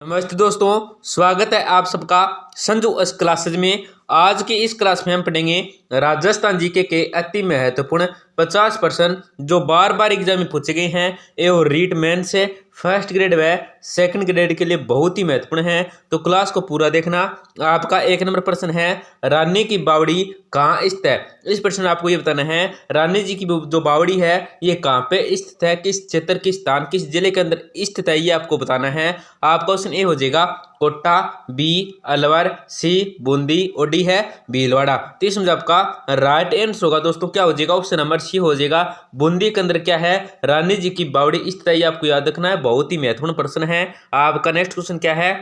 नमस्ते दोस्तों, स्वागत है आप सबका संजू एस क्लासेज में। आज की इस क्लास में हम पढ़ेंगे राजस्थान जीके के अति महत्वपूर्ण 50% जो बार बार एग्जाम में पूछे गए हैं। ये और रीट मेन से फर्स्ट ग्रेड व सेकंड ग्रेड के लिए बहुत ही महत्वपूर्ण है, तो क्लास को पूरा देखना। आपका एक नंबर प्रश्न है, रानी की बावड़ी कहाँ स्थित है। इस प्रश्न में आपको ये बताना है, रानी जी की जो बावड़ी है ये कहाँ पे स्थित है, किस क्षेत्र, किस स्थान, किस जिले के अंदर स्थित है, ये आपको बताना है। आपका क्वेश्चन ए हो जाएगा कोटा, बी अलवर, सी बूंदी, और डी है भीलवाड़ा। तो इसमें आपका राइट आंसर होगा दोस्तों क्या हो जाएगा, ऑप्शन नंबर सी हो जाएगा। बूंदी के अंदर क्या है, रानी जी की बावड़ी स्थित है, ये आपको याद रखना है, बहुत ही महत्वपूर्ण प्रश्न है। आपका नेक्स्ट क्वेश्चन क्या है,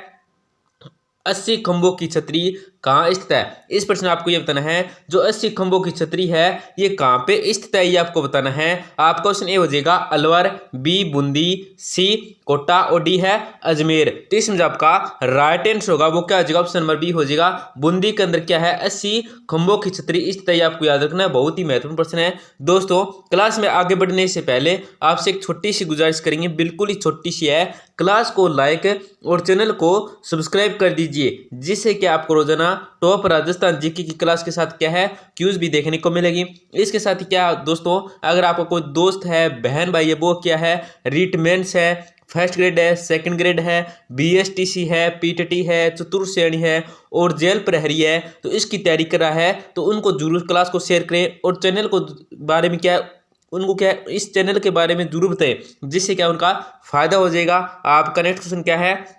80 खंभों की छतरी कहाँ स्थित है। इस प्रश्न में आपको यह बताना है, जो 80 खंभों की छतरी है ये कहाँ पे स्थित है, ये आपको बताना है। आपका क्वेश्चन ए हो जाएगा अलवर, बी बूंदी, सी कोटा, और डी है अजमेर। तो इसमें आपका राइट आंसर होगा वो क्या हो जाएगा, ऑप्शन नंबर बी हो जाएगा। बूंदी के अंदर क्या है, 80 खंभों की छतरी स्थित है, ये आपको याद रखना है, बहुत ही महत्वपूर्ण प्रश्न है। दोस्तों क्लास में आगे बढ़ने से पहले आपसे एक छोटी सी गुजारिश करेंगे, बिल्कुल ही छोटी सी है। क्लास को लाइक और चैनल को सब्सक्राइब कर दीजिए, जिससे कि आपको रोजाना टॉप राजस्थान जीके की क्लास के साथ क्या है क्यूज भी देखने को मिलेगी। इसके साथ ही क्या दोस्तों, अगर आपका कोई दोस्त है, बहन भाई है, वो क्या है रीट मेंस है, फर्स्ट ग्रेड है, सेकंड ग्रेड है, बीएसटीसी है, पीटीटी है, चतुर्थ श्रेणी है और जेल प्रहरी है, तो इसकी तैयारी कर रहा है, तो उनको जरूर क्लास को शेयर करें और चैनल को बारे में क्या है, उनको क्या है इस चैनल के बारे में जरूर बताएं, जिससे क्या उनका फायदा हो जाएगा। आपका नेक्स्ट क्वेश्चन क्या है,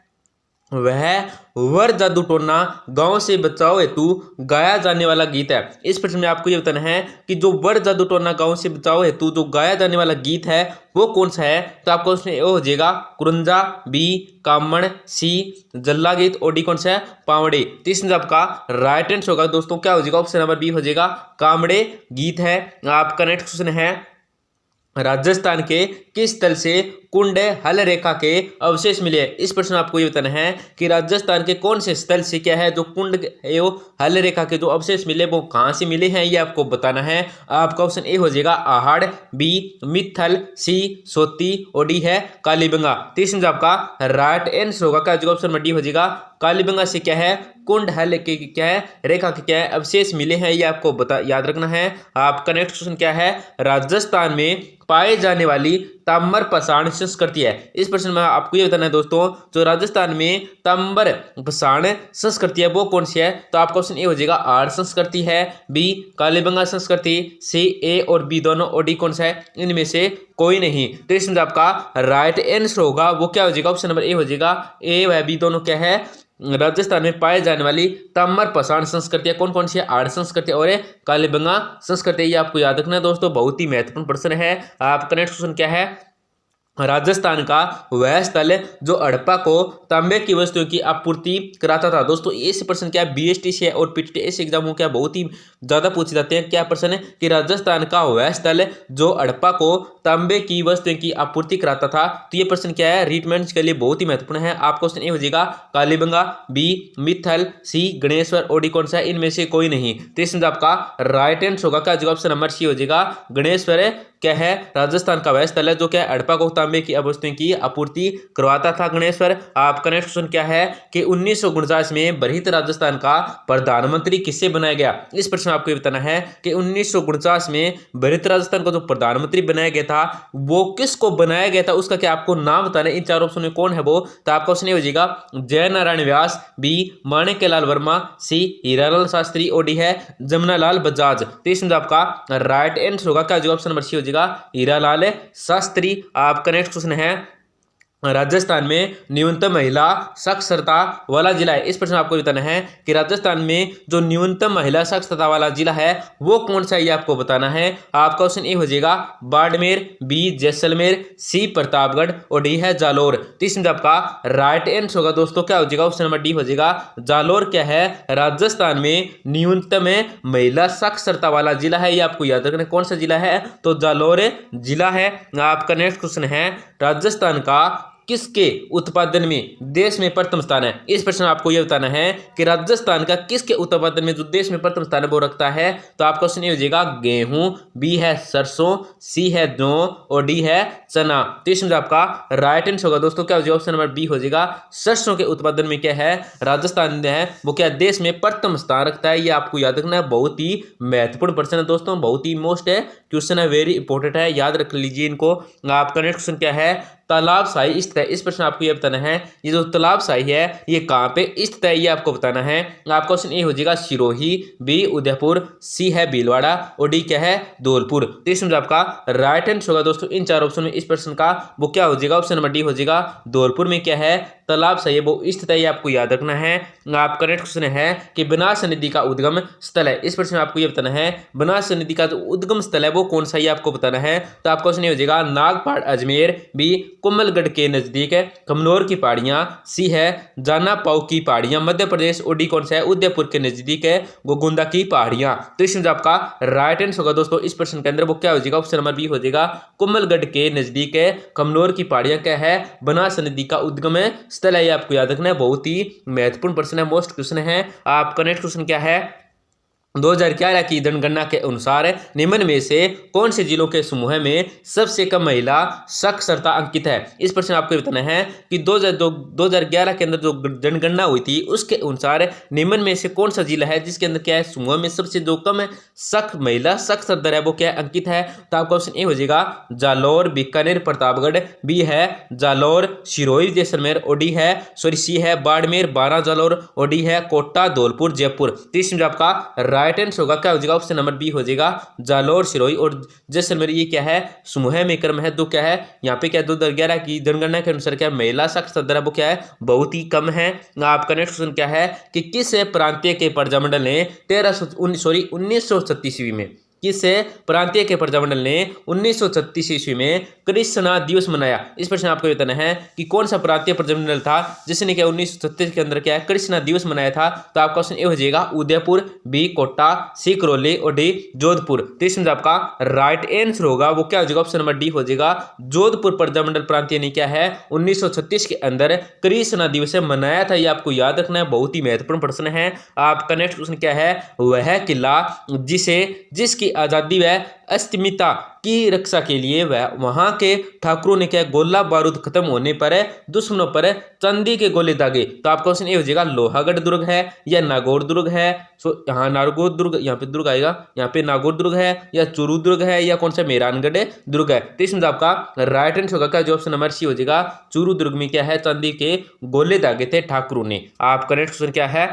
वह वर जादू टोना गांव से बचाओ हेतु गाया जाने वाला गीत है। इस प्रश्न में आपको यह बताना है कि जो वर जादू टोना गांव से बचाओ हेतु जो गाया जाने वाला गीत है वो कौन सा है। तो आपको उसमें ये हो जाएगा कुरंजा, बी कामण, सी जल्ला गीत, और डी कौन सा है पावड़े। तो इसमें आपका राइट आंसर होगा दोस्तों क्या हो जाएगा, ऑप्शन नंबर बी हो जाएगा, कामड़े गीत है। आपका नेक्स्ट क्वेश्चन है, राजस्थान के किस तल से कुंड हल रेखा के अवशेष मिले। इस प्रश्न में आपको ये बताना है कि राजस्थान के कौन से स्थल से क्या है जो कुंड है वो हल रेखा के जो अवशेष मिले वो कहां से मिले हैं, ये आपको बताना है। आपका ऑप्शन ए हो जाएगा आहड़, बी मित्थल, सी सोती, और डी है कालीबंगा। तो इसमें आपका राइट आंसर होगा क्या, जो ऑप्शन नंबर डी हो जाएगा, कालीबंगा से क्या है कुंड हल के क्या है रेखा के क्या है अवशेष मिले हैं, ये आपको याद रखना है। आपका नेक्स्ट क्वेश्चन क्या है, राजस्थान में पाए जाने वाली ताम्र पाषाण संस्कृति है। इस प्रश्न में आपको ये बताना है दोस्तों, जो राजस्थान में ताम्र पाषाण संस्कृति है वो कौन सी है। तो आपका क्वेश्चन ए हो जाएगा आर्य संस्कृति है, बी कालीबंगा संस्कृति, सी ए और बी दोनों, और डी कौन सा है इनमें से कोई नहीं। तो इसमें आपका राइट आंसर होगा वो क्या हो जाएगा, ऑप्शन नंबर ए हो जाएगा। ए व बी दोनों क्या है राजस्थान में पाए जाने वाली ताम्र पाषाण संस्कृतियां कौन कौन सी है, आर्य संस्कृति और कालीबंगा संस्कृति, ये आपको याद रखना है दोस्तों, बहुत ही महत्वपूर्ण प्रश्न है। आपका नेक्स्ट क्वेश्चन क्या है, राजस्थान का वह स्थल जो हड़प्पा को तांबे की वस्तुओं की आपूर्ति कराता था। दोस्तों इस प्रश्न क्या बीएसटी से और पीटीटी ऐसे एग्जामों क्या बहुत ही ज्यादा पूछे जाते हैं। क्या प्रश्न है कि राजस्थान का वह स्थल जो हड़प्पा को तांबे की वस्तुओं की आपूर्ति कराता था। तो ये प्रश्न क्या है रीटमेंट के लिए बहुत ही महत्वपूर्ण है। आपका क्वेश्चन ये हो जाएगा कालीबंगा, बी मित्थल, सी गणेश्वर, और डी कौन सा है इनमें से कोई नहीं। तो इसमें आपका राइट आंसर होगा क्या, जो ऑप्शन नंबर सी हो जाएगा, गणेश्वर क्या है राजस्थान का वह स्थल है जो क्या हड़प्पा को तांबे की वस्तुओं की आपूर्ति करवाता था, गणेश्वर। आपका नेक्स्ट क्वेश्चन क्या है कि 1949 में बरहित राजस्थान का प्रधानमंत्री किससे बनाया गया। इस प्रश्न में आपको बताना है कि 1949 में बरहित राजस्थान का जो प्रधानमंत्री बनाया गया था वो किसको बनाया गया था, उसका क्या आपको नाम बताना है। इन चार ऑप्शन में कौन है वो। तो आपका क्वेश्चन हो जाएगा जय नारायण व्यास, बी माणिक्यलाल वर्मा, सी हीरालाल शास्त्री, और डी है जमुनालाल बजाज। तो इसमें आपका राइट आंसर होगा क्या, जो ऑप्शन नंबर सी हो जाएगा हीरालाल शास्त्री। आपका नेक्स्ट क्वेश्चन है, राजस्थान में न्यूनतम महिला साक्षरता वाला जिला है। इस प्रश्न में आपको बताना है कि राजस्थान में जो न्यूनतम महिला साक्षरता वाला जिला है वो कौन सा है, ये आपको बताना है। आपका ऑप्शन ए हो जाएगा बाड़मेर, बी जैसलमेर, सी प्रतापगढ़, और डी है जालोर। तो इसमें आपका राइट आंसर होगा दोस्तों क्या हो जाएगा, ऑप्शन नंबर डी हो जाएगा जालोर क्या है राजस्थान में न्यूनतम महिला साक्षरता वाला जिला है, ये आपको याद रखना कौन सा जिला है, तो जालोर जिला है। आपका नेक्स्ट क्वेश्चन है, राजस्थान का किसके उत्पादन में देश में प्रथम स्थान है? इस प्रश्न में आपको यह बताना है कि राजस्थान का किसके उत्पादन में जो देश में प्रथम स्थान है वो रखता है। तो आपका क्वेश्चन ये हो जाएगा गेहूं, बी है सरसों, सी है जौ और डी है चना। तो इसमें आपका राइट आंसर होगा दोस्तों क्या हो जाएगा? ऑप्शन नंबर बी हो जाएगा। सरसों के उत्पादन में क्या है, राजस्थान है वो क्या देश में प्रथम स्थान रखता है। ये आपको याद रखना है, बहुत ही महत्वपूर्ण प्रश्न है दोस्तों, बहुत ही मोस्ट है क्वेश्चन है, वेरी इंपॉर्टेंट है, याद रख लीजिए इनको। आपका नेक्स्ट क्वेश्चन क्या है, तालाब शाही स्थित है। इस प्रश्न आपको यह बताना है ये जो तालाब शाही है ये कहाँ पे स्थित है, ये आपको बताना है। आपका क्वेश्चन ए हो जाएगा सिरोही, बी उदयपुर, सी है भीलवाड़ा और डी क्या है धौलपुर। तो इसमें आपका राइट आंसर होगा दोस्तों इन चार ऑप्शन में इस प्रश्न का वो क्या हो जाएगा? ऑप्शन नंबर डी हो जाएगा। धौलपुर में क्या है तालाब शाही है वो स्थित है, ये आपको याद रखना है। आपका नेक्स्ट क्वेश्चन है कि बनास नदी का उद्गम स्थल है। इस प्रश्न में आपको ये बताना है बनास नदी का जो उद्गम स्थल है वो कौन सा, ये आपको बताना है। तो आपका क्वेश्चन ये हो जाएगा नागपाड़ अजमेर, बी कुम्भलगढ़ के नजदीक है कमनौर की पहाड़ियां, सी है जाना पाऊ की पहाड़ियां मध्य प्रदेश और डी कौन सा है उदयपुर के नजदीक है गोगुंदा की पहाड़ियां। तो इसमें आपका राइट आंसर होगा दोस्तों इस प्रश्न के अंदर वो क्या हो जाएगा? ऑप्शन नंबर बी हो जाएगा कुम्भलगढ़ के नजदीक है कमनौर की पहाड़ियां क्या है बनास नदी का उद्गम स्थल है, ये आपको याद रखना है, बहुत ही महत्वपूर्ण प्रश्न है, मोस्ट क्वेश्चन है। आपका नेक्स्ट क्वेश्चन क्या है, 2011 की जनगणना के अनुसार निम्न में से कौन से जिलों के समूह में सबसे कम महिला साक्षरता अंकित है? इस प्रश्न आपको बताना है कि 2011 के अंदर जो जनगणना हुई थी उसके अनुसार निम्न में से कौन सा जिला है जिसके अंदर क्या है समूह में सबसे जो कम महिला साक्षर दर है वो क्या अंकित है। तो आपका ऑप्शन ए हो जाएगा जालौर, बीकानेर, प्रतापगढ़, बी है जालौर, सिरोही, जैसलमेर और डी है सी है बाड़मेर, बारां, जालौर और डी है कोटा, धौलपुर, जयपुर। तो इसमें आपका राइट आंसर होगा क्या हो जाएगा? ऑप्शन नंबर बी हो जाएगा जालौर, सिरोही और जैसलमेर। ये क्या है समूह में क्रम है, तो क्या है यहाँ पे क्या 2011 की जनगणना के अनुसार क्या महिला साक्षरता दर वो क्या है बहुत ही कम है। आपका नेक्स्ट क्वेश्चन क्या है कि किस प्रांतीय के प्रजामंडल ने 1936 ईस्वी में किस प्रांतीय के प्रजामंडल ने 1936 ईस्वी में कृष्णा दिवस मनाया? इस प्रश्न आपको बताना है कि कौन सा प्रांतीय प्रजामंडल था जिसने क्या 1936 के अंदर क्या है कृष्णा दिवस मनाया था। तो आपका क्वेश्चन ए हो जाएगा उदयपुर, बी कोटा, सी करौली और डी जोधपुर। तो इसमें आपका राइट आंसर होगा वो क्या हो जाएगा? ऑप्शन नंबर डी हो जाएगा जोधपुर प्रजामंडल प्रांतीय ने क्या है 1936 के अंदर कृष्णा दिवस मनाया था, ये आपको याद रखना है, बहुत ही महत्वपूर्ण प्रश्न है। आपका नेक्स्ट क्वेश्चन क्या है, वह किला जिसकी आजादी व अस्मिता की रक्षा के लिए वहां के ठाकुरों ने क्या गोला बारूद खत्म होने पर दुश्मनों पर चांदी के गोले दागे। तो आपका क्वेश्चन ये हो जाएगा लोहागढ़ दुर्ग है या नागौर दुर्ग है। सो यहाँ नागौर दुर्ग, यहाँ पे दुर्ग आएगा, यहाँ पे नागौर दुर्ग है या चूरू दुर्ग है या कौन सा मेहरानगढ़ दुर्ग है। तो इसमें आपका राइट आंसर होगा क्या? जो ऑप्शन नंबर सी हो जाएगा चूरू दुर्ग में क्या है चांदी के गोले दागे थे ठाकुरों ने। आपका नेक्स्ट क्वेश्चन क्या है,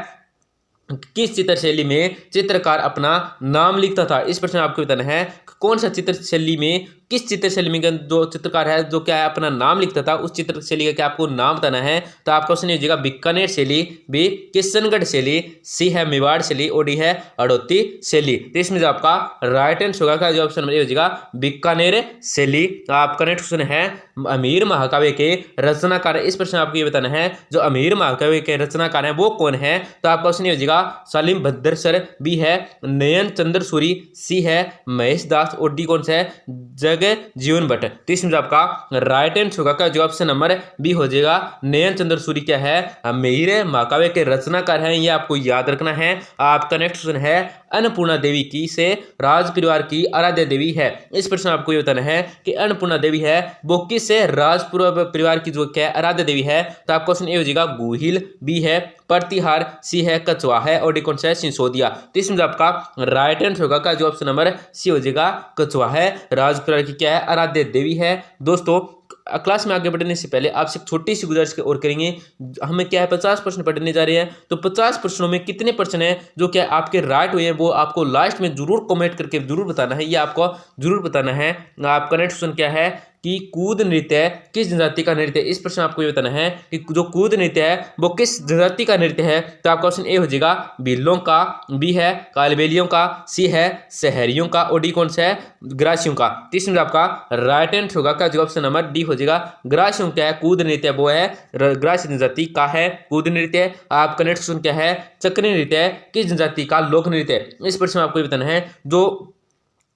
किस चित्रशैली में चित्रकार अपना नाम लिखता था? इस प्रश्न आपको बताना है कौन सा चित्रशैली में किस चित्रशैली में जो चित्रकार है जो क्या है अपना नाम लिखता था उस चित्रशैली का क्या आपको नाम बताना है। तो आपका क्वेश्चन हो जाएगा बीकानेर शैली, बी किशनगढ़ शैली, सी है मेवाड़ शैली और डी है हड़ौती शैली। तो इसमें जो आपका राइट आंसर होगा क्या? जो ऑप्शन नंबर ए हो जाएगा बीकानेर शैली। आपका नेक्स्ट क्वेश्चन है अमीर महाकाव्य के रचनाकार। इस प्रश्न आपको ये बताना है जो अमीर महाकाव्य के रचनाकार है वो कौन है। तो आपका क्वेश्चन ये हो जाएगा सालिम भद्रसर, बी है नयन चंद्र सूरी, सी है महेश दास और डी कौन सा है जग जीवन भट्ट। तो इसमें आपका राइट आंसर होगा क्या? जो ऑप्शन नंबर बी हो जाएगा नयन चंद्र सूरी क्या है अमीर महाकाव्य के रचनाकार हैं, ये आपको याद रखना है। आपका नेक्स्ट क्वेश्चन है अन्नपूर्णा देवी की से राज परिवार की आराध्य देवी है। इस प्रश्न आपको ये बताना है कि अन्नपूर्णा देवी है वो किस राज परिवार की जो क्या आराध्य देवी है। तो आपका क्वेश्चन ए हो जाएगा गुहिल, बी है प्रतिहार, सी है कछवा है और डी कौन सा है सिसोदिया। तो इसमें आपका राइट आंसर होगा का? जो ऑप्शन नंबर सी हो जाएगा कछवा है राज परिवार की क्या है आराध्य देवी है। दोस्तों क्लास में आगे बढ़ने से पहले आपसे एक छोटी सी गुजारिश और करेंगे, हमें क्या है 50 प्रश्न पढ़ने जा रहे हैं, तो 50 प्रश्नों में कितने प्रश्न हैं जो क्या आपके राइट हुए हैं वो आपको लास्ट में जरूर कमेंट करके जरूर बताना है, ये आपको जरूर बताना है। आपका नेक्स्ट क्वेश्चन क्या है कि कूद नृत्य किस जनजाति का नृत्य है? इस प्रश्न आपको ये बताना है कि जो कूद नृत्य है वो किस जनजाति का नृत्य है। तो आपका ऑप्शन ए हो जाएगा भीलों का, बी है कालबेलियों का, सी है शहरियों का और डी कौन सा है ग्रासियों का। तो इसमें आपका राइट आंसर होगा का? जो ऑप्शन नंबर डी हो जाएगा ग्रासियों क्या है कूद नृत्य वो है ग्रास जनजाति का है कूद नृत्य। आपका नेक्स्ट क्वेश्चन क्या है चक्री नृत्य किस जनजाति का लोक नृत्य है? इस प्रश्न में आपको ये बताना है जो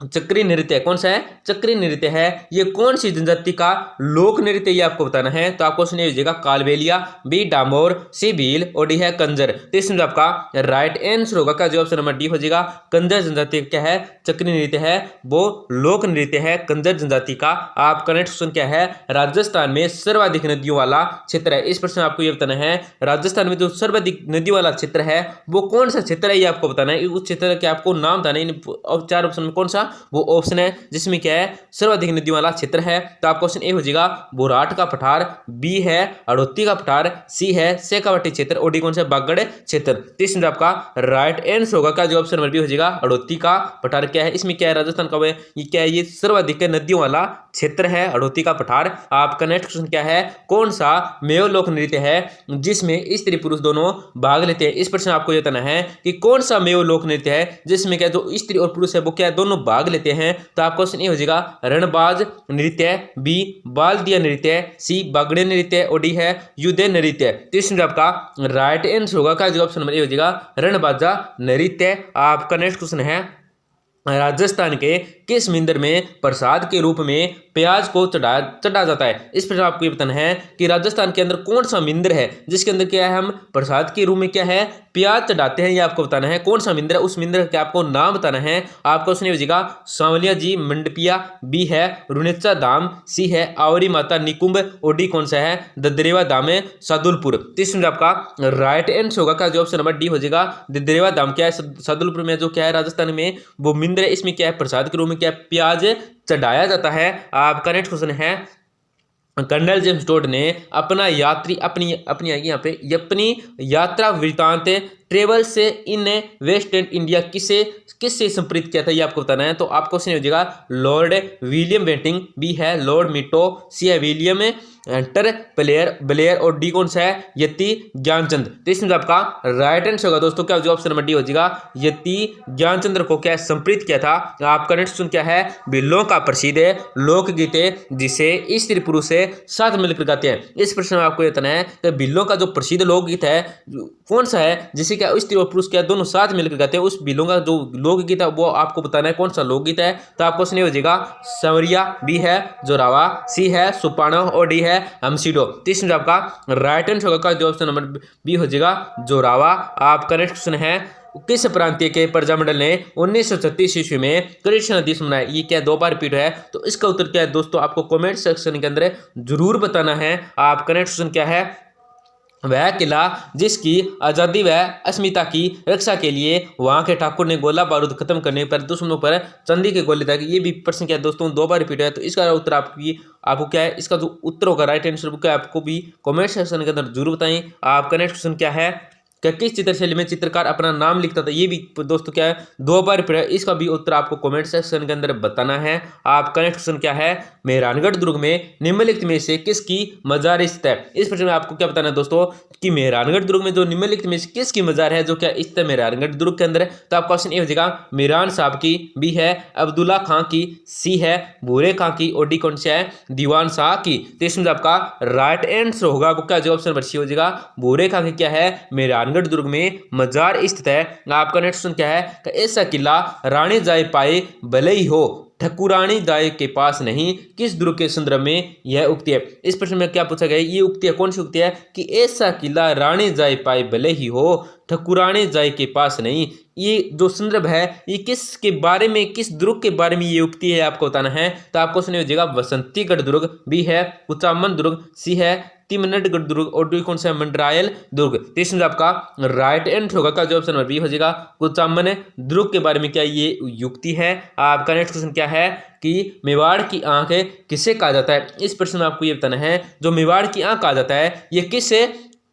चक्री नृत्य कौन सा है? चक्री नृत्य है। ये कौन सी जनजाति का लोक नृत्य ये आपको बताना है। तो आपको सुनिए लीजिएगा कालबेलिया, बी डामोर, सी भील और डी है कंजर। तो इसमें जो आपका राइट आंसर होगा क्या? जो ऑप्शन नंबर डी हो जाएगा। कंजर जनजाति क्या है? चक्री नृत्य है, वो लोक नृत्य है कंजर जनजाति का। आपका नेक्स्ट क्वेश्चन क्या है? राजस्थान में सर्वाधिक नदियों वाला क्षेत्र है। इस प्रश्न आपको ये बताना है राजस्थान में जो सर्वाधिक नदी वाला क्षेत्र है वो कौन सा क्षेत्र है ये आपको बताना है। उस क्षेत्र के आपको नाम बताना है। चार ऑप्शन में कौन सा वो ऑप्शन है जिसमें क्या है? सर्वाधिक नदी वाला क्षेत्र है। तो आपका ऑप्शन ए हो जाएगा बोराट का पठार, बी है हड़ौती का पठार, सी है शेखावाटी क्षेत्र और डी कौन सा? बागड़ क्षेत्र। तो इसमें आपका राइट आंसर होगा क्या? जो ऑप्शन नंबर बी हो जाएगा हड़ौती का पठार। क्या है इसमें? क्या है? राजस्थान का ये क्या है? ये सर्वाधिक नदियों वाला क्षेत्र है हड़ौती का पठार। आपका नेक्स्ट क्वेश्चन क्या है? कौन सा मेव लोक नृत्य है जिसमें स्त्री पुरुष दोनों भाग लेते हैं। इस प्रश्न आपको ये बताना है कि कौन सा मेव लोक नृत्य है जिसमें क्या जो स्त्री और पुरुष है वो क्या है? दोनों भाग लेते हैं। तो आपका क्वेश्चन ये हो जाएगा रणबाज नृत्य, बी बाल दिया नृत्य, सी बागड़े नृत्य और डी है युद्ध नृत्य। तो इसमें आपका राइट आंसर होगा क्या? जो ऑप्शन नंबर ए हो जाएगा रणबाजा नृत्य। आपका नेक्स्ट क्वेश्चन है राजस्थान के किस मंदिर में प्रसाद के रूप में प्याज को चढ़ा जाता है। इस पर आपको ये बताना है कि राजस्थान के अंदर कौन सा मंदिर है जिसके अंदर क्या है हम प्रसाद के रूप में क्या है प्याज चढ़ाते हैं। ये आपको बताना है कौन सा मंदिर है। उस मंदिर का आपको नाम बताना है। आपको उसने बजेगा सांवलिया जी मंडपिया, बी है रुनेचा धाम, सी है आवरी माता निकुंभ और डी कौन सा है? ददरेवा धाम है सादुलपुर। तो इसमें आपका राइट आंसर होगा क्या? जो ऑप्शन नंबर डी हो जाएगा ददरेवा धाम। क्या है? सादुलपुर में जो क्या है राजस्थान में वो मंदिर है। इसमें क्या है? प्रसाद के रूप में क्या है? प्याज चढ़ाया जाता है। आपका नेक्स्ट क्वेश्चन है कर्नल जेम्स टोड ने अपना यात्री अपनी यात्रा वृतांत ट्रेवल से इन वेस्ट इंडिया किससे संप्रेरित किया था ये आपको बताना है। तो आपको क्वेश्चन हो जाएगा लॉर्ड विलियम बेंटिंग, बी है लॉर्ड मिटो, सी है विलियम एंटर ब्लेयर और डी कौन सा है? यति ज्ञानचंद। तो इसमें आपका राइट आंसर होगा दोस्तों क्या? जो ऑप्शन नंबर डी हो जाएगा यति ज्ञानचंद्र को क्या संप्रेरित किया था। आपका नेक्स्ट क्वेश्चन क्या है? बिल्लों का प्रसिद्ध लोकगीत जिसे स्त्री पुरुष से साथ मिलकर गाते हैं। इस प्रश्न में आपको ये बताना है कि बिल्लों का जो प्रसिद्ध लोकगीत है कौन सा है जिसे क्या स्त्री और पुरुष क्या दोनों साथ मिलकर गाते हैं। उस बिल्लों का जो लोकगीत है वो आपको बताना है कौन सा लोकगीत है। तो आपको क्वेश्चन हो जाएगा संवरिया, बी है जोरावा, सी है सुपाणो और डी है हमसीडो। तो इसमें आपका राइट आंसर होगा जो ऑप्शन नंबर बी हो जाएगा जोरावा। आपका नेक्स्ट क्वेश्चन है किस प्रांतीय के प्रजामंडल ने 1936 ईस्वी में कृष्ण दिवस मनाया। ये क्या दो बार रिपीट है। तो इसका उत्तर क्या है दोस्तों? आपको कमेंट सेक्शन के अंदर जरूर बताना है। आपका नेक्स्ट क्वेश्चन क्या है? वह किला जिसकी आज़ादी व अस्मिता की रक्षा के लिए वहां के ठाकुर ने गोला बारूद खत्म करने पर दुश्मनों पर चांदी के गोले दागे। ये भी प्रश्न क्या है दोस्तों? दो बार रिपीट है। तो इसका उत्तर आपको क्या है? इसका जो उत्तर होगा राइट आंसर क्या है आपको भी कमेंट सेक्शन के अंदर जरूर बताएं। आपका नेक्स्ट क्वेश्चन क्या है? क्या किस चित्रशैली में चित्रकार अपना नाम लिखता था। ये भी दोस्तों क्या है? दो बार रिपीट है। इसका भी उत्तर आपको कमेंट सेक्शन के अंदर बताना है। आपका नेक्स्ट क्वेश्चन क्या है? मेहरानगढ़ दुर्ग में निम्नलिखित में से किसकी मजार स्थित है। इस प्रश्न में आपको क्या बताना है दोस्तों कि मेहरानगढ़ दुर्ग में जो निम्नलिखित में से किसकी मजार है जो क्या स्थित है मेहरानगढ़ दुर्ग के अंदर। तो आपका क्वेश्चन ए हो जाएगा मीरान साहब की, बी है अब्दुल्ला खां की, सी है भूरे खां की और डी कौन सा है? दीवान शाह की। तो इसमें आपका राइट आंसर होगा क्या? जो ऑप्शन नंबर सी हो जाएगा भूरे खां की क्या है? मेहरानगढ़ दुर्ग में मजार स्थित है। आपका नेक्स्ट क्वेश्चन क्या है? ऐसा किला रानी जाए पाए भले ही हो ठकुरानी दाई के पास नहीं, किस दुर्ग के संदर्भ में यह उक्ति है। इस प्रश्न में क्या पूछा गया? ये उक्ति है कौन सी उक्ति है कि ऐसा किला रानी जाए पाए भले ही हो ठकुरानी जाए के पास नहीं। ये जो संदर्भ है ये किसके बारे में, किस दुर्ग के बारे में ये उक्ति है आपको बताना है। तो आपको सुनिए हो जाएगा बसंतीगढ़ दुर्ग, बी है कुचामन दुर्ग, सी है तिमनटगढ़ दुर्ग और डी कौन सा है? मंडरायल दुर्ग। तो इसमें आपका राइट आंसर होगा का जो ऑप्शन नंबर बी हो जाएगा कुचामन दुर्ग के बारे में क्या ये युक्ति है। आपका नेक्स्ट क्वेश्चन क्या है कि मेवाड़ की आंख किसे कहा जाता है। इस प्रश्न में आपको ये बताना है जो मेवाड़ की आंख कहा जाता है ये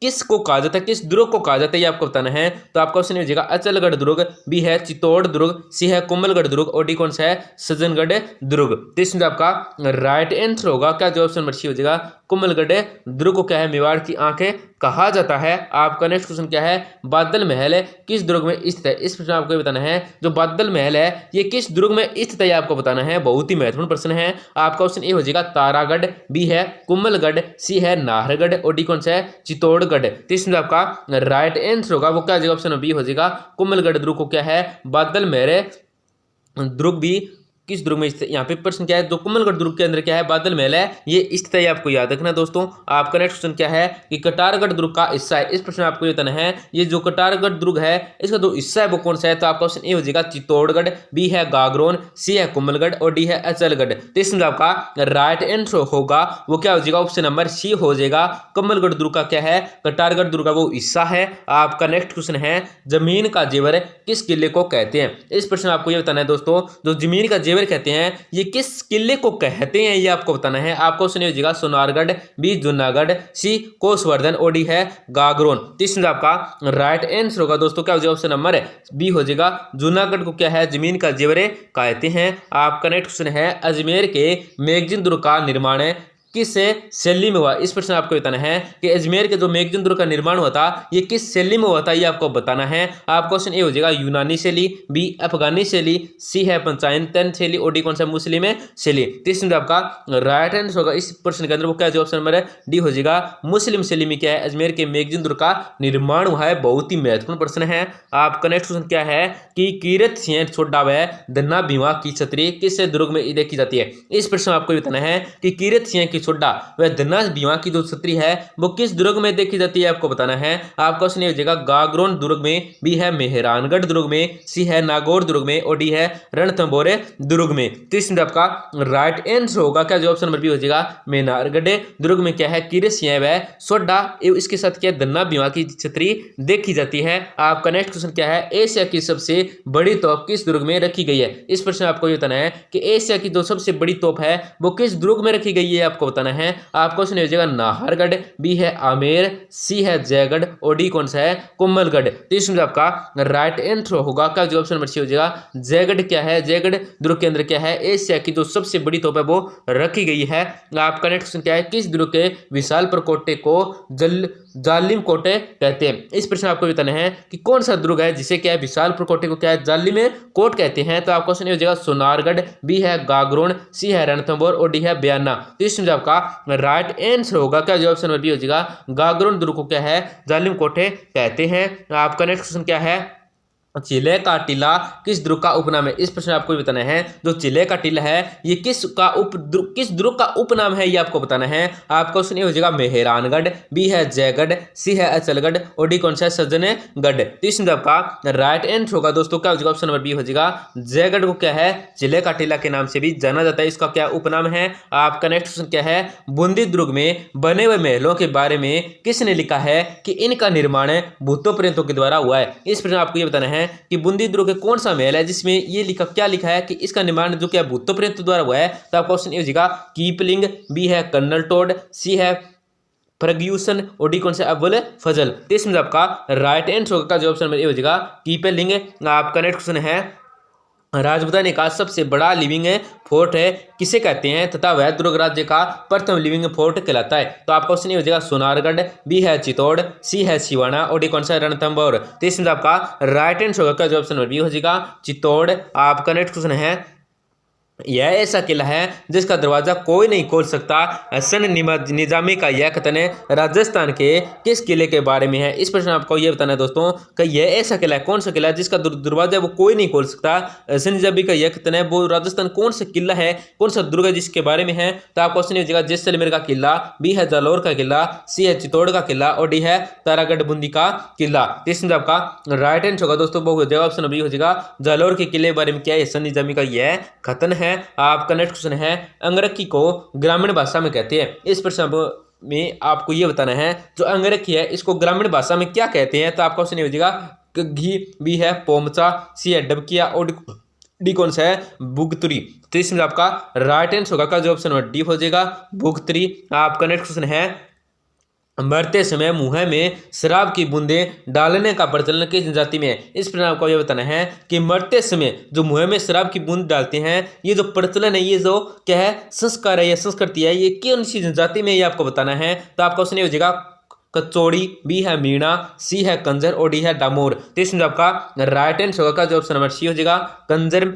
किसको कहा जाता है, किस दुर्ग को कहा जाता है ये आपको बताना है। तो आपका ऑप्शन हो जाएगा अचलगढ़ दुर्ग, बी है चित्तौड़ दुर्ग, सी है कोमलगढ़ दुर्ग और डी कौन सा है? सज्जनगढ़ दुर्ग। तो इसमें आपका राइट आंसर होगा क्या? जो ऑप्शन नंबर सी हो जाएगा कोमलगढ़ दुर्ग को क्या है? मेवाड़ की आंखें कहा जाता है। आपका नेक्स्ट क्वेश्चन क्या है? बादल महल किस दुर्ग में स्थित है। इस प्रश्न आपको बताना है जो बादल महल है ये किस दुर्ग में स्थित है आपको बताना है। बहुत ही महत्वपूर्ण प्रश्न है। आपका ऑप्शन ए हो जाएगा तारागढ़, बी है कुम्भलगढ़, सी है नाहरगढ़ और डी कौन सा है? चित्तौड़गढ़। तो इसमें आपका राइट आंसर होगा वो क्या हो जाएगा? ऑप्शन बी हो जाएगा कुम्भलगढ़ दुर्ग को क्या है? बादल महल दुर्ग भी किस दुर्ग में स्थित। यहाँ पे प्रश्न क्या है, जो कुंभलगढ़ दुर्ग के अंदर क्या है, बादल महल है, ये स्थित है, आपको याद रखना दोस्तों। आपका नेक्स्ट क्वेश्चन क्या है कि कटारगढ़ दुर्ग का हिस्सा है। इस प्रश्न आपको ये बताना है, ये जो कटारगढ़ दुर्ग है इसका जो हिस्सा है वो कौन सा है। तो आपका ऑप्शन ए हो जाएगा चित्तौड़गढ़, बी है गागरोन, सी है कुंभलगढ़ और डी है अचलगढ़। तो इसमें आपका राइट आंसर होगा वो क्या हो जाएगा, ऑप्शन नंबर सी हो जाएगा। कुंभलगढ़ दुर्ग का क्या है, कटारगढ़ दुर्ग का वो हिस्सा है। आपका नेक्स्ट क्वेश्चन है, जमीन का जेवर किस किले को कहते हैं। इस प्रश्न आपको ये बताना है दोस्तों, जो जमीन का जेवर कहते हैं ये किस किले को कहते हैं, ये आपको बताना है। आपको ऑप्शन हो जाएगा सोनारगढ़, बी जूनागढ़, सी कोसवर्धन और डी है गागरोन। तो इसमें आपका राइट आंसर होगा दोस्तों क्या हो जाएगा, ऑप्शन नंबर बी हो जाएगा। जूनागढ़ को क्या है, जमीन का जेवर कहते हैं। आपका नेक्स्ट क्वेश्चन है, अजमेर के मैगजीन दुर्ग का निर्माण किस शैली में हुआ। इस प्रश्न आपको बताना है कि अजमेर के जो मैगजीन दुर्ग का निर्माण हुआ था ये किस शैली में हुआ था, ये आपको बताना है। आपका क्वेश्चन ए हो जाएगा यूनानी शैली, बी अफगानी शैली, सी है पंचायतन शैली और डी कौन सा मुस्लिम शैली। तो इसमें आपका राइट आंसर होगा इस प्रश्न के अंदर वो क्या, ऑप्शन नंबर डी हो जाएगा। मुस्लिम शैली में क्या है, अजमेर के मैगजीन दुर्ग का निर्माण हुआ है। बहुत ही महत्वपूर्ण प्रश्न है। आपका नेक्स्ट क्वेश्चन क्या है कि कीरत सिंह छोटा व धन्ना भीमा की छतरी किस दुर्ग में देखी जाती है। इस प्रश्न आपको बताना है कि कीरत सिंह की छोटा वह धन्ना भीमा की जो छतरी है वो किस दुर्ग में देखी जाती है, आपको बताना है। आपका क्वेश्चन हो जाएगा गागरोन दुर्ग में, बी है मेहरानगढ़ दुर्ग में, सी है नागौर दुर्ग में और डी है रणथंभौर दुर्ग में। तो इसमें आपका राइट आंसर होगा क्या, जो ऑप्शन नंबर बी हो जाएगा मेहरानगढ़ दुर्ग में क्या है, कीरत सिंह वह सोडा इसके साथ क्या धन्ना भीमा की छतरी देखी जाती है। आपका नेक्स्ट क्वेश्चन क्या है, एशिया की सबसे बड़ी तोप किस दुर्ग में रखी गई है। इस प्रश्न आपको ये बताना है कि एशिया की जो सबसे बड़ी तोप है वो किस दुर्ग में रखी गई है, आपको बताना है। आपको क्वेश्चन हो जाएगा नाहरगढ़, बी है आमेर, सी है जयगढ़ और डी कौन सा है, कुंभलगढ़। तो इसमें आपका राइट आंसर होगा क्या, जो ऑप्शन नंबर सी हो जाएगा जयगढ़। क्या है, जयगढ़ दुर्ग के अंदर क्या है, एशिया की जो सबसे बड़ी तोप है वो रखी गई है। आपका नेक्स्ट क्वेश्चन क्या है, किस दुर्ग के विशाल प्रकोटे को जालिम कोटे कहते हैं। इस प्रश्न आपको बताना है कि कौन सा दुर्ग है जिसे क्या है विशाल प्रकोटे को क्या है जालिम कोट कहते हैं। तो आपका क्वेश्चन हो जाएगा सोनारगढ़, बी है गागरोन, सी है रणथंभौर और डी है बयाना। तो इसमें आपका राइट आंसर होगा क्या, जो ऑप्शन नंबर बी हो जाएगा गागरोन दुर्ग को क्या है जालिम कोटे कहते हैं। आपका नेक्स्ट क्वेश्चन क्या है, चिले का टीला किस दुर्ग का उपनाम है। इस प्रश्न आपको बताना है, जो चिले का टीला है ये किस दुर्ग का उपनाम है, ये आपको बताना है। आपका क्वेश्चन हो जाएगा मेहरानगढ़, बी है जयगढ़, सी है अचलगढ़ और डी कौन सा है सज्जनगढ़। तो इसमें आपका राइट आंसर होगा दोस्तों क्या हो जाएगा, ऑप्शन नंबर बी हो जाएगा जयगढ़ को क्या है चिले का टीला के नाम से भी जाना जाता है, इसका क्या उपनाम है। आपका नेक्स्ट क्वेश्चन क्या है, बूंदी दुर्ग में बने हुए महलों के बारे में किसने लिखा है कि इनका निर्माण भूतों प्रेतों के द्वारा हुआ है। इस प्रश्न आपको ये बताना है कि बूंदी दुर्ग के कौन सा महल है जिसमें ये क्या लिखा है कि इसका निर्माण जो क्या भूतों प्रेतों द्वारा हुआ है। तो आपका ऑप्शन ए हो जाएगा कीपलिंग, बी है कर्नल टोड, सी है फर्ग्यूसन और डी कौन सा अव्वल फजल। तो इसमें आपका राइट आंसर होगा जो ऑप्शन नंबर ए हो जाएगा कीपलिंग। आपका नेक्स्ट क्वेश्चन है, राजपूतानी का सबसे बड़ा लिविंग फोर्ट है किसे कहते हैं तथा वह दुर्ग राज्य का प्रथम लिविंग फोर्ट कहलाता है। तो आपका क्वेश्चन हो जाएगा सोनारगढ़, बी है चित्तौड़, सी है सिवाना और डी कौन सा रणथंभौर। तो इसमें आपका राइट आंसर होगा जो ऑप्शन नंबर बी हो जाएगा चित्तौड़। आपका नेक्स्ट क्वेश्चन है, यह ऐसा किला है जिसका दरवाजा कोई नहीं खोल सकता, हसन निजामी का यह कथन राजस्थान के किस किले के बारे में है। इस प्रश्न आपको यह बताना है दोस्तों कि यह ऐसा किला है, कौन सा किला है जिसका दरवाजा वो कोई नहीं खोल सकता, हसन निजामी का यह कथन है, वो राजस्थान कौन सा किला है, कौन सा दुर्ग है जिसके बारे में है। तो आपको क्वेश्चन हो जाएगा जैसलमेर का किला, बी है जालौर का किला, सी है चित्तौड़ का किला और डी है तारागढ़ बूंदी का किला। तो इसमें आपका राइट आंसर होगा दोस्तों वो हो जाएगा ऑप्शन बी हो जाएगा जालौर के किले के बारे में क्या है, हसन निजामी का यह कथन है। आपका नेक्स्ट क्वेश्चन है, अंगरखी को ग्रामीण भाषा में कहते हैं। इस प्रश्न में आपको यह बताना है जो अंगरखी है इसको ग्रामीण भाषा में क्या कहते हैं। तो आपका क्वेश्चन हो जाएगा घी, बी है पोमचा, सी है डबकिया और डी कौन सा है बुगतुरी। तो इसमें आपका राइट आंसर होगा जो ऑप्शन नंबर डी हो जाएगा बुगतुरी। आपका नेक्स्ट क्वेश्चन है, मरते समय मुंह में शराब की बूंदें डालने का प्रचलन किस जनजाति में है। इस पर आपको यह बताना है कि मरते समय जो मुंह में शराब की बूंद डालते हैं ये जो प्रचलन है, ये जो क्या है संस्कार है या संस्कृति है, ये कौन सी जनजाति में ये आपको बताना है। तो आपका क्वेश्चन हो जाएगा कचौड़ी, बी है मीणा, सी है कंजर और डी है डामोर। तो इसमें आपका राइट आंसर होगा जो ऑप्शन नंबर सी हो जाएगा कंजर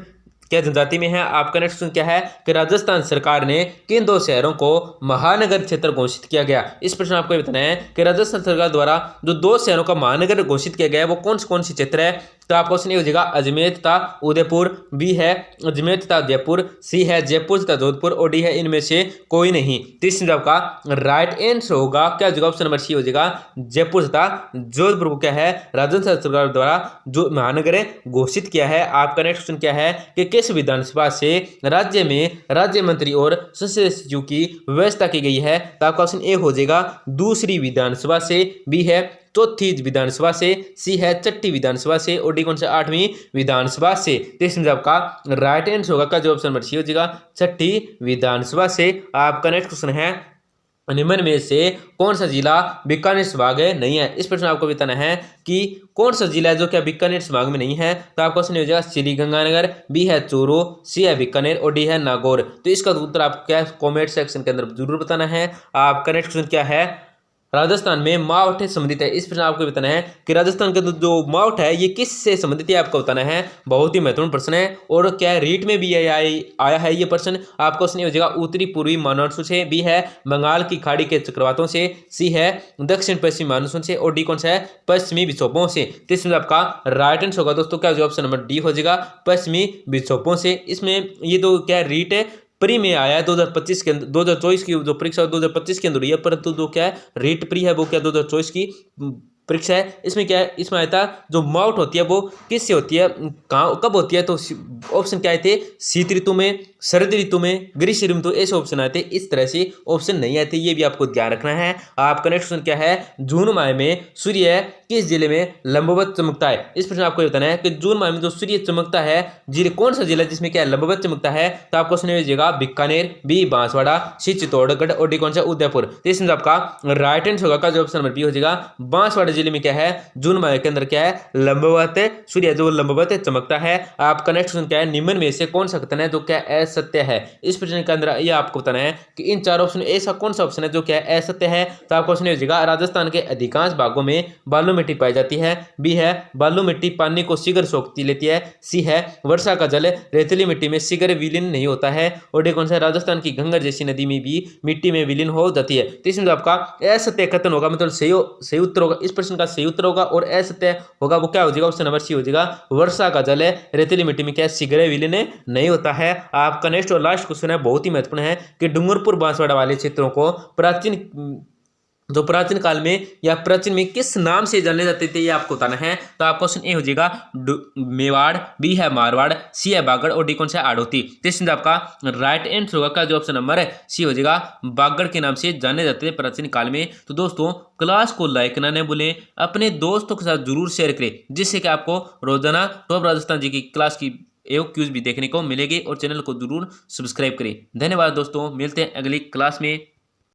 क्या जनजाति में है। आपका नेक्स्ट क्वेश्चन क्या है कि राजस्थान सरकार ने किन दो शहरों को महानगर क्षेत्र घोषित किया गया। इस प्रश्न आपको बताना है कि राजस्थान सरकार द्वारा जो दो शहरों का महानगर घोषित किया गया है वो कौन सी क्षेत्र है। तो आपका क्वेश्चन ए हो जाएगा अजमेर तथा उदयपुर, बी है अजमेर तथा उदयपुर, सी है जयपुर तथा जोधपुर और डी है इनमें से कोई नहीं। तो इस जवाब का राइट आंसर होगा क्या हो जाएगा, ऑप्शन नंबर सी हो जाएगा जयपुर तथा जोधपुर को क्या है राजस्थान सरकार द्वारा जो महानगर घोषित किया है। आपका नेक्स्ट क्वेश्चन क्या है कि किस विधानसभा से राज्य में राज्य मंत्री और संसदीय सचिव की व्यवस्था की गई है। तो आपका ऑप्शन ए हो जाएगा दूसरी विधानसभा से, बी है चौथी विधानसभा से, सी है छठी विधानसभा से और डी कौन सा आठवीं विधानसभा से। तो इसमें आपका राइट आंसर होगा क्या जो ऑप्शन नंबर सी हो जाएगा छठी विधानसभा से। आपका नेक्स्ट क्वेश्चन है निम्न में से कौन सा जिला बीकानेर संभाग नहीं है। इस प्रश्न में आपको बताना है कि कौन सा जिला है जो क्या बीकानेर संभाग में नहीं है। तो आपका क्वेश्चन हो जाएगा श्री गंगानगर, बी है चूरू, सी है बीकानेर और डी है नागौर। तो इसका उत्तर आपको क्या कमेंट सेक्शन के अंदर जरूर बताना है। आपका नेक्स्ट क्वेश्चन क्या है राजस्थान में मावठ संबंधित है। इस प्रश्न आपको बताना है कि राजस्थान का जो मावठ है ये किससे संबंधित है, आपको बताना है। बहुत ही महत्वपूर्ण प्रश्न है और क्या रीट में भी आया है ये प्रश्न। आपका क्वेश्चन हो जाएगा उत्तरी पूर्वी मानसून से, बी है बंगाल की खाड़ी के चक्रवातों से, सी है दक्षिण पश्चिमी मानसून से और डी कौन सा है पश्चिमी विक्षोभों से। तो इसमें आपका राइट आंसर होगा दोस्तों क्या जो ऑप्शन नंबर डी हो जाएगा पश्चिमी विक्षोभों से। इसमें ये तो क्या रीट है प्री में आया है 2025 के अंदर, 2024 की जो परीक्षा 2025 के अंदर हुई है, परंतु जो क्या है रीट प्री है वो क्या 2024 की परीक्षा है। इसमें क्या है इसमें आया था जो माउट होती है वो किससे होती है कहाँ कब होती है। तो ऑप्शन क्या आए थे शीत ऋतु में, शरद ऋतु में, ग्रीष्म ऋतु, ऐसे ऑप्शन आए थे। इस तरह से ऑप्शन नहीं आए थे, ये भी आपको ध्यान रखना है। आपका नेक्स्ट क्वेश्चन क्या है जून माह में सूर्य किस जिले में लंबवत चमकता है। इस प्रश्न आपको बताना है कि जून माह में जो सूर्य चमकता है जिले कौन सा जिला जिसमें क्या लंबवत चमकता है। तो आपको क्वेश्चन हो जाएगा बीकानेर, बी बांसवाड़ा, सी चित्तौड़गढ़ और डी कौन सा उदयपुर। तो इसमें आपका राइट आंसर होगा जो ऑप्शन नंबर बी हो जाएगा बांसवाड़ा जिले में क्या है जून माह के अंदर क्या है लंबवत सूर्य जो लंबवत चमकता है। आपका नेक्स्ट क्वेश्चन क्या है निम्न में से कौन सा कथन है जो क्या असत्य है। इस प्रश्न के अंदर ये आपको बताना है कि इन चार ऑप्शन ऐसा कौन सा ऑप्शन है जो क्या असत्य है। तो आपका क्वेश्चन हो जाएगा राजस्थान के अधिकांश भागों में बालू मिट्टी पाई जाती है, बी है बालू मिट्टी पानी को शीघ्र सोखती लेती है, सी है वर्षा का जल रेतीली मिट्टी में शीघ्र विलीन नहीं होता है और डी कौन सा राजस्थान की घंगर जैसी नदी में भी मिट्टी में विलीन हो जाती है। तो इसमें आपका असत्य कथन होगा मतलब सही उत्तर होगा। इस प्रश्न का सही उत्तर होगा और असत्य होगा वो क्या हो जाएगा ऑप्शन नंबर सी हो जाएगा वर्षा का जल रेतीली मिट्टी में क्या शीघ्र विलीन नहीं होता है। आपका नेक्स्ट और लास्ट क्वेश्चन है बहुत ही महत्वपूर्ण है कि डूंगरपुर बांसवाड़ा वाले क्षेत्रों को प्राचीन काल में या प्राचीन में किस नाम से जाने जाते थे ये आपको बताना है। तो आपका क्वेश्चन ए हो जाएगा मेवाड़, बी है मारवाड़, सी है बागड़ और डी कौन सा आड़ोती। तो इसमें आपका राइट आंसर होगा का जो ऑप्शन नंबर है सी हो जाएगा बागड़ के नाम से जाने जाते थे प्राचीन काल में। तो दोस्तों क्लास को लाइक करना न भूलें, अपने दोस्तों के साथ जरूर शेयर करें जिससे कि आपको रोजाना टॉप राजस्थान जी की क्लास की एवं क्यूज भी देखने को मिलेगी और चैनल को जरूर सब्सक्राइब करें। धन्यवाद दोस्तों, मिलते हैं अगली क्लास में।